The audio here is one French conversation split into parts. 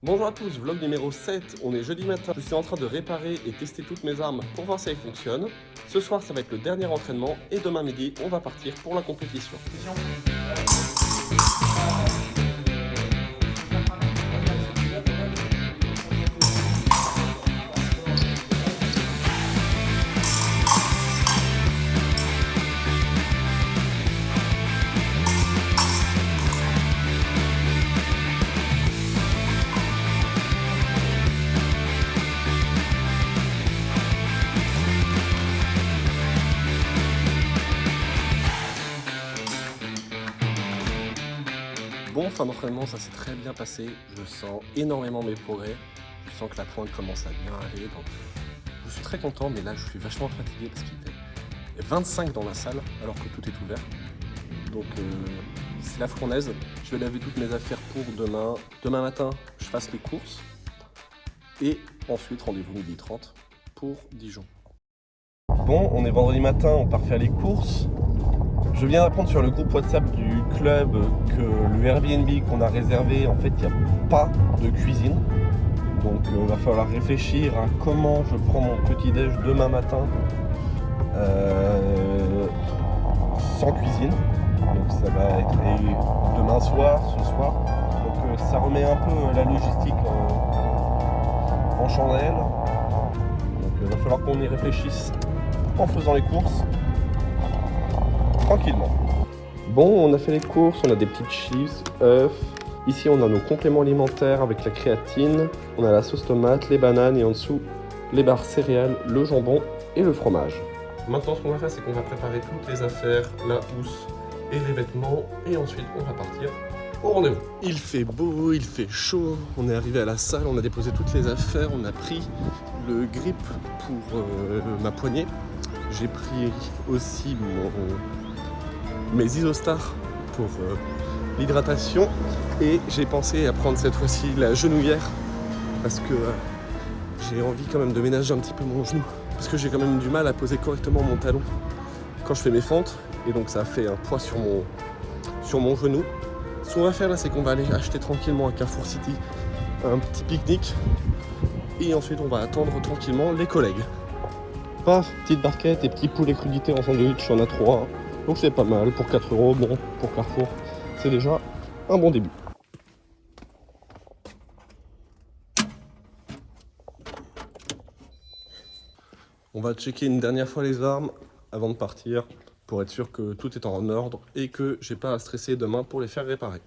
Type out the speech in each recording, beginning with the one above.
Bonjour à tous, vlog numéro 7, on est jeudi matin, je suis en train de réparer et tester toutes mes armes pour voir si elles fonctionnent. Ce soir ça va être le dernier entraînement et demain midi on va partir pour la compétition. Bon, fin d'entraînement, ça s'est très bien passé. Je sens énormément mes progrès. Je sens que la pointe commence à bien aller. Donc, je suis très content, mais là, je suis vachement fatigué parce qu'il fait 25 dans la salle alors que tout est ouvert. Donc, c'est la fournaise. Je vais laver toutes mes affaires pour demain. Demain matin, je fasse les courses. Et ensuite, rendez-vous 12h30 pour Dijon. Bon, on est vendredi matin, on part faire les courses. Je viens d'apprendre sur le groupe WhatsApp du club que le Airbnb qu'on a réservé, en fait, il n'y a pas de cuisine. Donc, il va falloir réfléchir à comment je prends mon petit-déj demain matin sans cuisine. Donc, ça va être demain soir, ce soir. Donc, ça remet un peu la logistique en chandelle. Donc, il va falloir qu'on y réfléchisse en faisant les courses. Tranquillement. Bon, on a fait les courses, on a des petites chips, œufs. Ici, on a nos compléments alimentaires avec la créatine. On a la sauce tomate, les bananes et en dessous, les barres céréales, le jambon et le fromage. Maintenant, ce qu'on va faire, c'est qu'on va préparer toutes les affaires, la housse et les vêtements. Et ensuite, on va partir au rendez-vous. Il fait beau, il fait chaud. On est arrivé à la salle, on a déposé toutes les affaires. On a pris le grip pour ma poignée. J'ai pris aussi mes Isostar pour l'hydratation et j'ai pensé à prendre cette fois-ci la genouillère parce que j'ai envie quand même de ménager un petit peu mon genou parce que j'ai quand même du mal à poser correctement mon talon quand je fais mes fentes et donc ça fait un poids sur mon genou. Ce qu'on va faire là, c'est qu'on va aller acheter tranquillement à Carrefour City un petit pique-nique et ensuite on va attendre tranquillement les collègues. Paf, petite barquette et petit poulet crudité en sandwich, on a 3. Donc c'est pas mal, pour 4 €, bon, pour Carrefour, c'est déjà un bon début. On va checker une dernière fois les armes avant de partir, pour être sûr que tout est en ordre et que j'ai pas à stresser demain pour les faire réparer.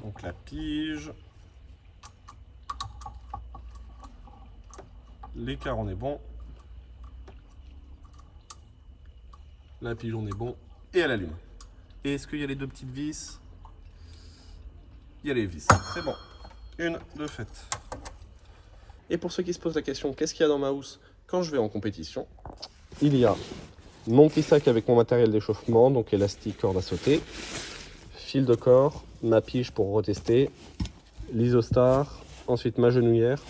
Donc la pige. L'écart on est bon. La pige on est bon. Et elle allume. Et est-ce qu'il y a les deux petites vis? Il y a les vis. C'est bon. Une de faite. Et pour ceux qui se posent la question, qu'est-ce qu'il y a dans ma housse quand je vais en compétition? Il y a mon petit sac avec mon matériel d'échauffement, donc élastique, corde à sauter, fil de corps, ma pige pour retester, l'Isostar, ensuite ma genouillère.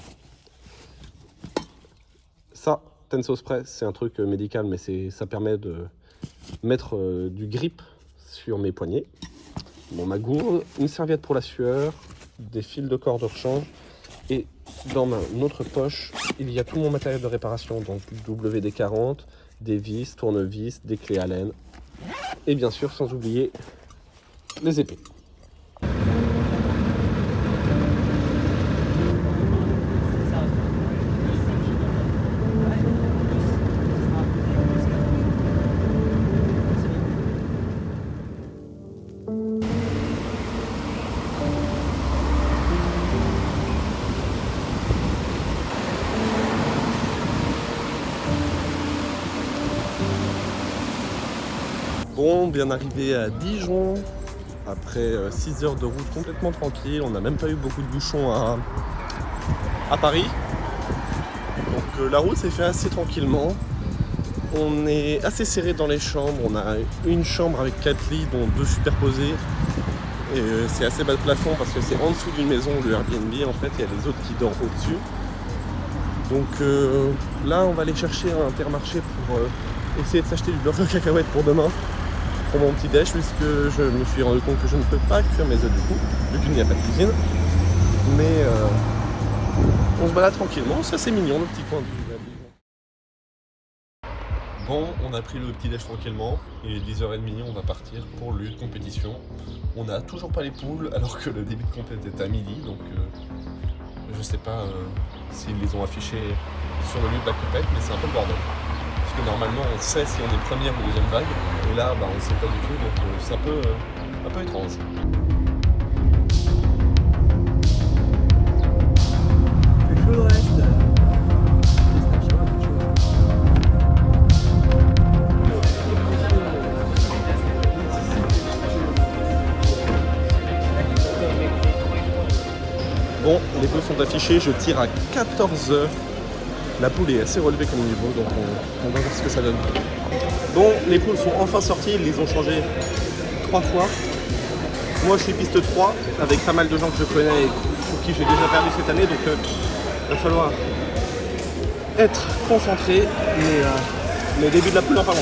Ça, Tenso Spray, c'est un truc médical, mais ça permet de mettre du grip sur mes poignets. Bon, ma gourde, une serviette pour la sueur, des fils de corde de rechange. Et dans ma autre poche, il y a tout mon matériel de réparation, donc WD-40, des vis, tournevis, des clés Allen. Et bien sûr, sans oublier les épées. Bon, bien arrivé à Dijon, après 6 heures de route complètement tranquille, on n'a même pas eu beaucoup de bouchons à Paris. Donc la route s'est fait assez tranquillement. On est assez serré dans les chambres, on a une chambre avec 4 lits dont 2 superposés. Et c'est assez bas de plafond parce que c'est en dessous d'une maison, le Airbnb en fait, il y a les autres qui dorment au-dessus. Donc là on va aller chercher un Intermarché pour essayer de s'acheter du beurre de cacahuète pour demain. pour mon petit déj puisque je me suis rendu compte que je ne peux pas cuire mes œufs du coup, vu qu'il n'y a pas de cuisine. Mais on se balade tranquillement, c'est assez mignon le petit coin de vue. Bon, on a pris le petit déj tranquillement, il est 10h30, on va partir pour le lieu de compétition. On n'a toujours pas les poules alors que le début de compétition est à midi, donc je sais pas s'ils les ont affichés sur le lieu de la compète, mais c'est un peu le bordel. Parce que normalement on sait si on est première ou deuxième vague, et là on ne sait pas du tout, donc c'est un peu étrange. Bon, les poules sont affichées, je tire à 14h. La poule est assez relevée comme niveau, donc on va voir ce que ça donne. Bon, les poules sont enfin sorties, ils les ont changées 3 fois. Moi je suis piste 3, avec pas mal de gens que je connais et pour qui j'ai déjà perdu cette année, donc il va falloir être concentré, mais le début de la poule en parlant.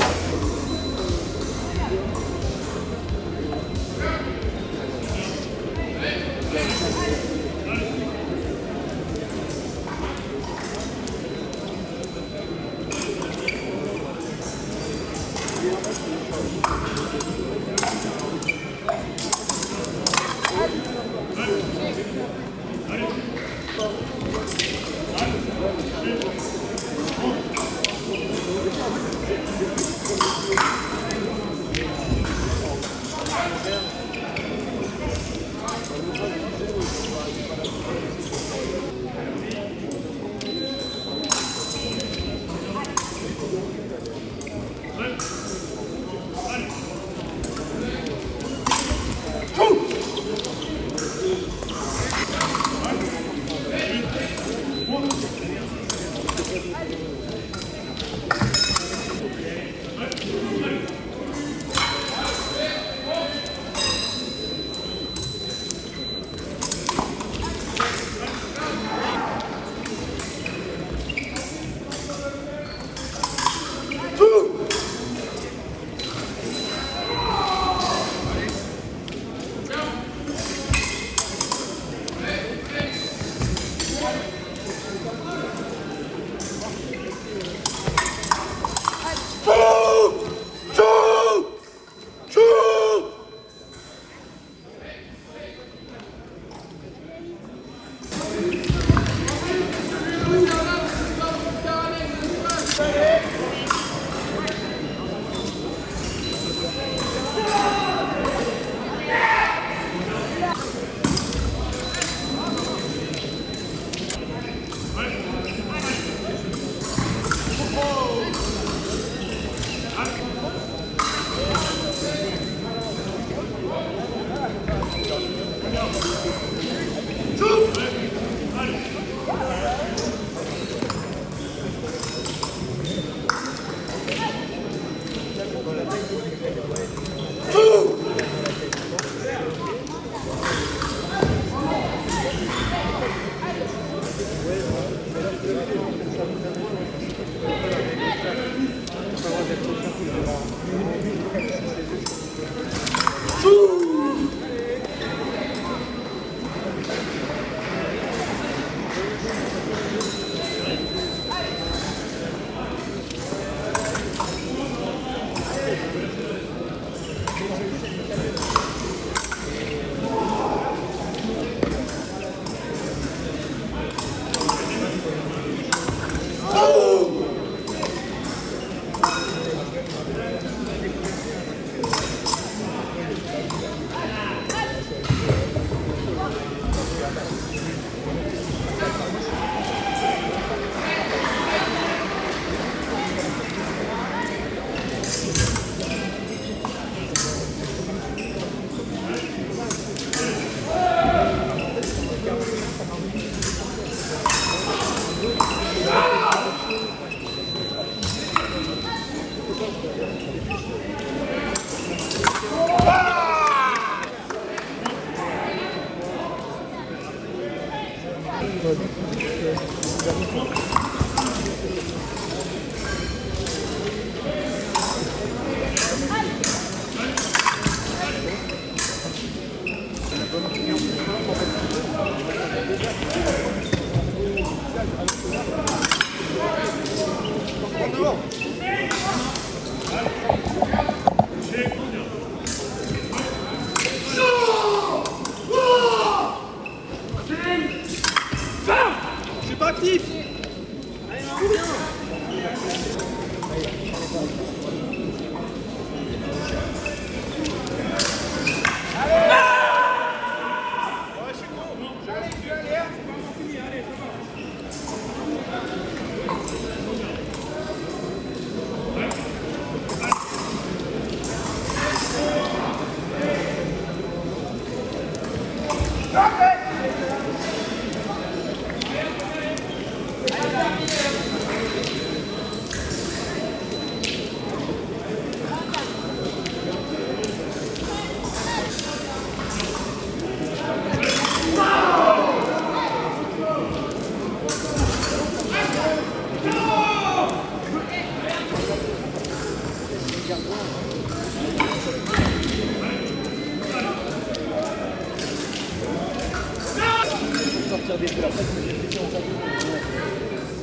Je suis pas actif.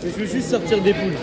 Mais je veux juste sortir des poules.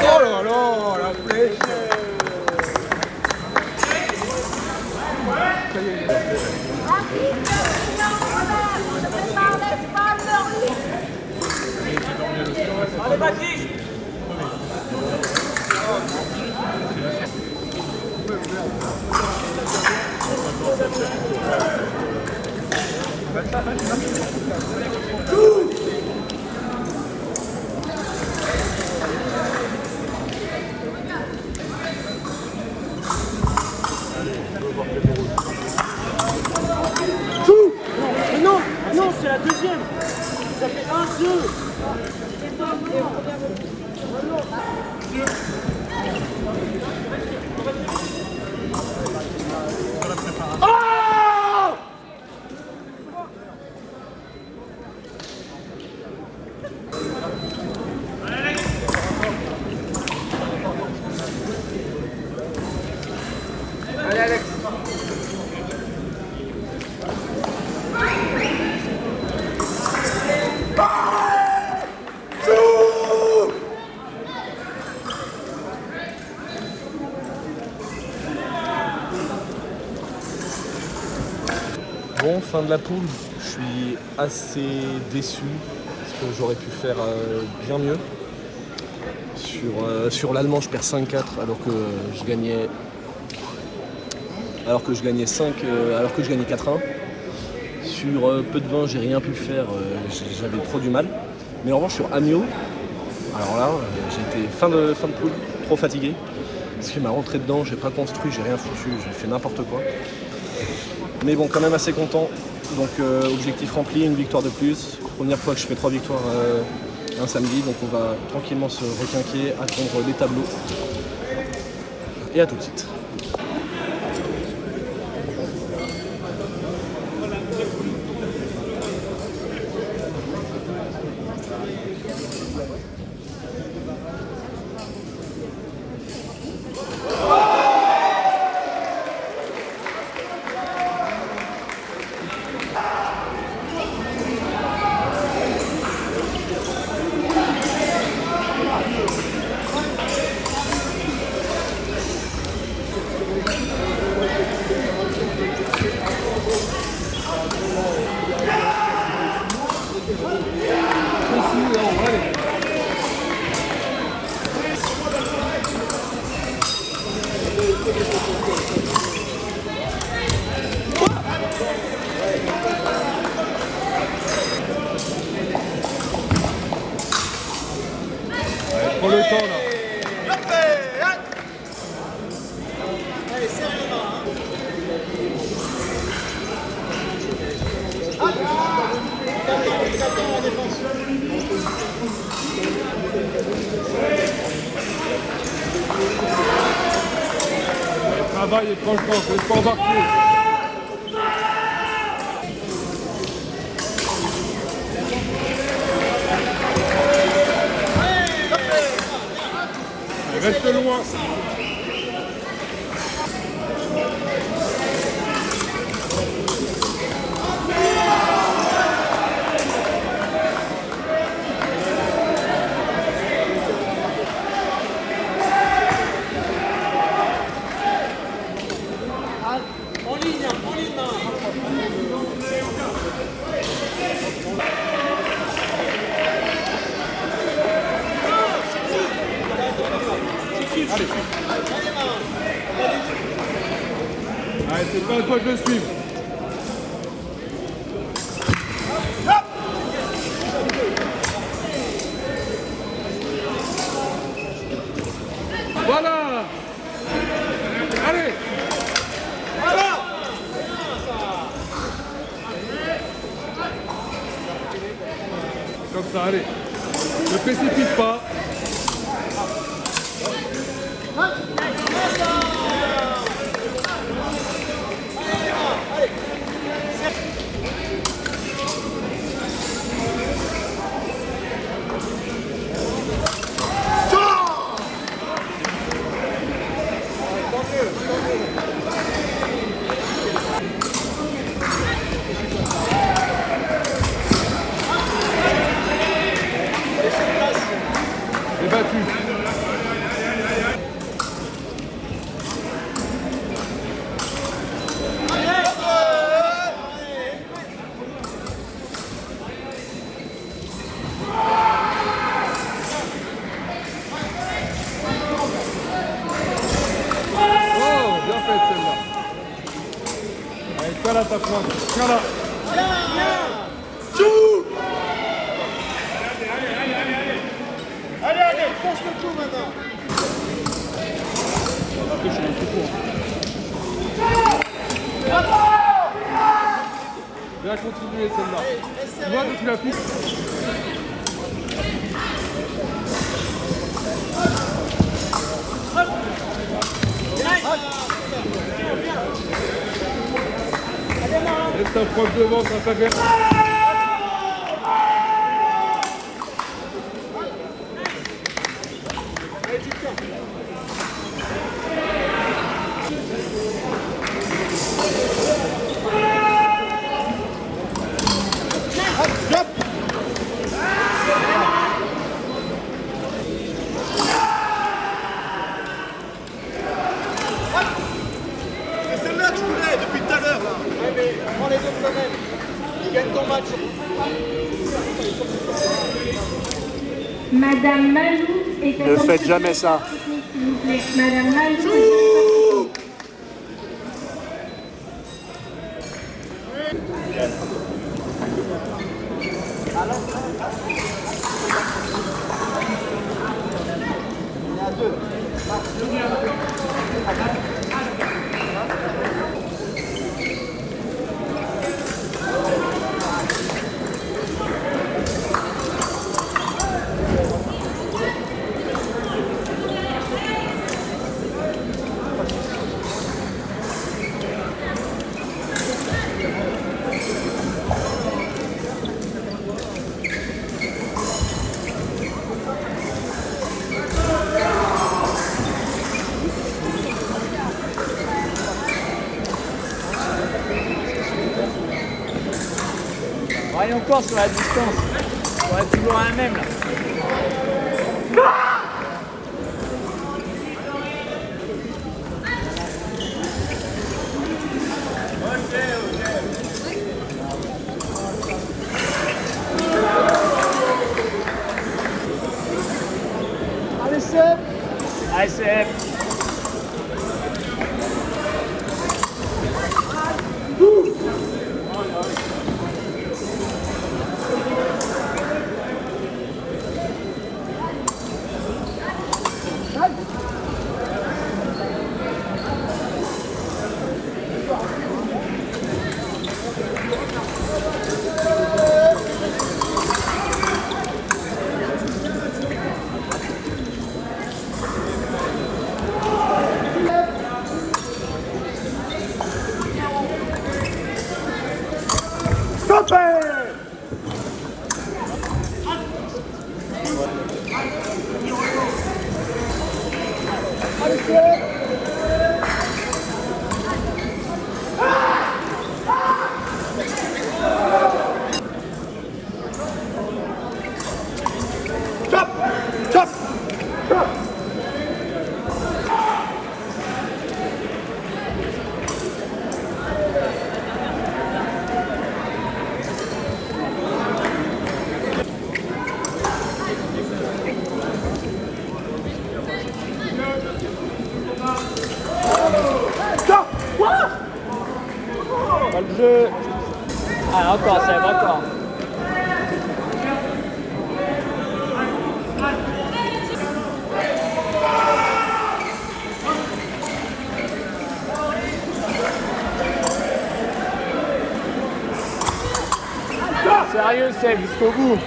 Oh là là, la flèche. Allez, Baptiste! Non, non, c'est la deuxième. Ça fait 1-2. Allez Alex. Bon, fin de la poule, je suis assez déçu parce que j'aurais pu faire bien mieux. Sur l'allemand, je perds 5-4 alors que je gagnais 4-1. Sur peu de vin, j'ai rien pu faire, j'avais trop du mal. Mais en revanche, sur Amiot, alors là, j'ai été fin de poule, trop fatigué. Parce qu'il m'a rentré dedans, j'ai pas construit, j'ai rien foutu, j'ai fait n'importe quoi. Mais bon, quand même assez content. Donc objectif rempli, une victoire de plus. Première fois que je fais 3 victoires un samedi, donc on va tranquillement se requinquer, attendre les tableaux. Et à tout de suite. là-bas, il est proche d'or, laisse-toi embarquer. Reste loin. En ligne. Allez, c'est pas à toi de le suivre. Voilà. Allez. Comme ça, allez. Ne précipite pas. C'est battu. Tiens là ta pointe, tiens là. Allez, force le coup maintenant. Bien continuer celle-là. Tu vois que tu la pousses. Laisse ta proche devant, ça va faire. C'est celle-là que je voulais depuis tout à l'heure. Ouais, mais prends les autres quand même. Tu gagnes ton match. Madame Malou est Ne faites jamais ça. S'il vous plaît. Madame Malou. Allez encore sur la distance. On va toujours un même là. Allez Seb. Allez Seb. encore, Seb, encore. Sérieux, Seb, jusqu'au bout.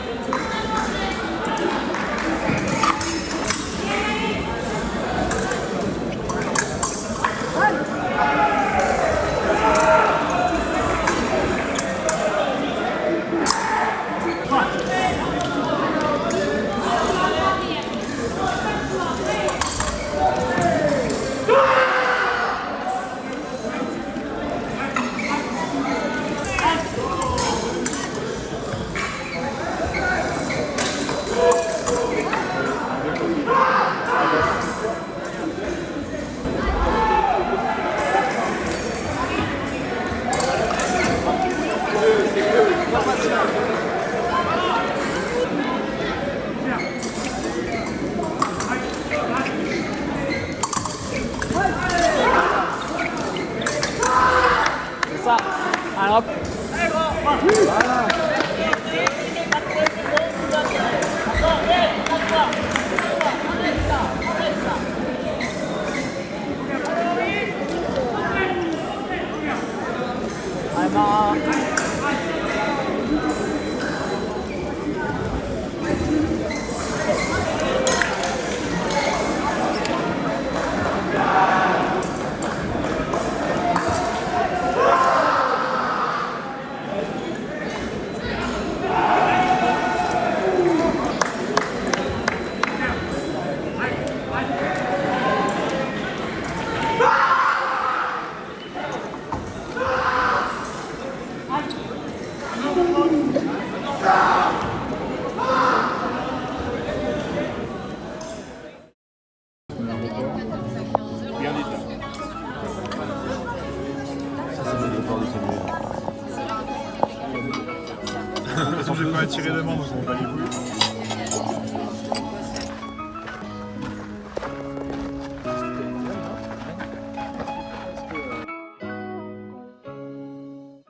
C'est ça. Alors, hop. Voilà. De toute façon, j'ai pas attiré devant, donc on va les couilles.